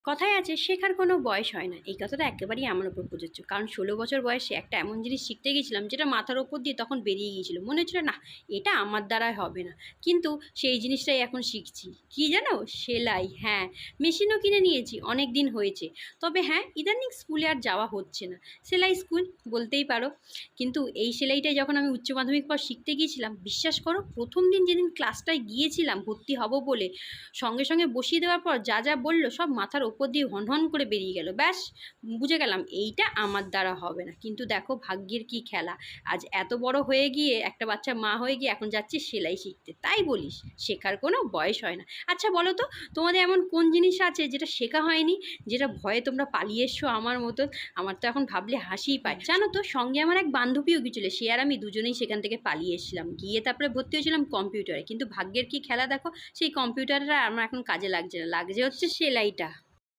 কথায় আছে শেখার কোনো বয়স হয় না, এই কথাটা একেবারেই আমার উপর প্রযোজ্য। কারণ ১৬ বছর বয়সে একটা এমন জিনিস শিখতে গেছিলাম যেটা মাথার ওপর দিয়ে তখন বেরিয়ে গিয়েছিল, মনে হচ্ছিল না এটা আমার দ্বারাই হবে না। কিন্তু সেই জিনিসটাই এখন শিখছি, কি জানো, সেলাই। হ্যাঁ, মেশিনও কিনে নিয়েছি, অনেক দিন হয়েছে। তবে হ্যাঁ, ইদানিং স্কুলে আর যাওয়া হচ্ছে না, সেলাই স্কুল বলতেই পারো। কিন্তু এই সেলাইটাই যখন আমি উচ্চ মাধ্যমিক পর শিখতে গিয়েছিলাম, বিশ্বাস করো প্রথম দিন যেদিন ক্লাসটায় গিয়েছিলাম ভর্তি হব বলে, সঙ্গে সঙ্গে বসিয়ে দেওয়ার পর যা যা বললো সব মাথার ওপর দিয়ে হনহন করে বেরিয়ে গেল। ব্যাস, বুঝে গেলাম এইটা আমার দ্বারা হবে না। কিন্তু দেখো ভাগ্যের কি খেলা, আজ এত বড় হয়ে গিয়ে একটা বাচ্চা মা হয়ে গিয়ে এখন যাচ্ছি সেলাই শিখতে। তাই বলিস শেখার কোনো বয়স হয় না। আচ্ছা বলো তো, তোমাদের এমন কোন জিনিস আছে যেটা শেখা হয়নি, যেটা ভয়ে তোমরা পালিয়ে এসছো আমার মতন? আমার তো এখন ভাবলে হাসিই পায়। জানো তো, সঙ্গে আমার এক বান্ধবীও গিয়েছিল, সে আর আমি দুজনেই সেখান থেকে পালিয়ে এসেছিলাম, গিয়ে তারপরে ভর্তি হয়েছিলাম কম্পিউটারে। কিন্তু ভাগ্যের কি খেলা দেখো, সেই কম্পিউটারটা আমার এখন কাজে লাগছে না, লাগছে হচ্ছে সেলাইটা।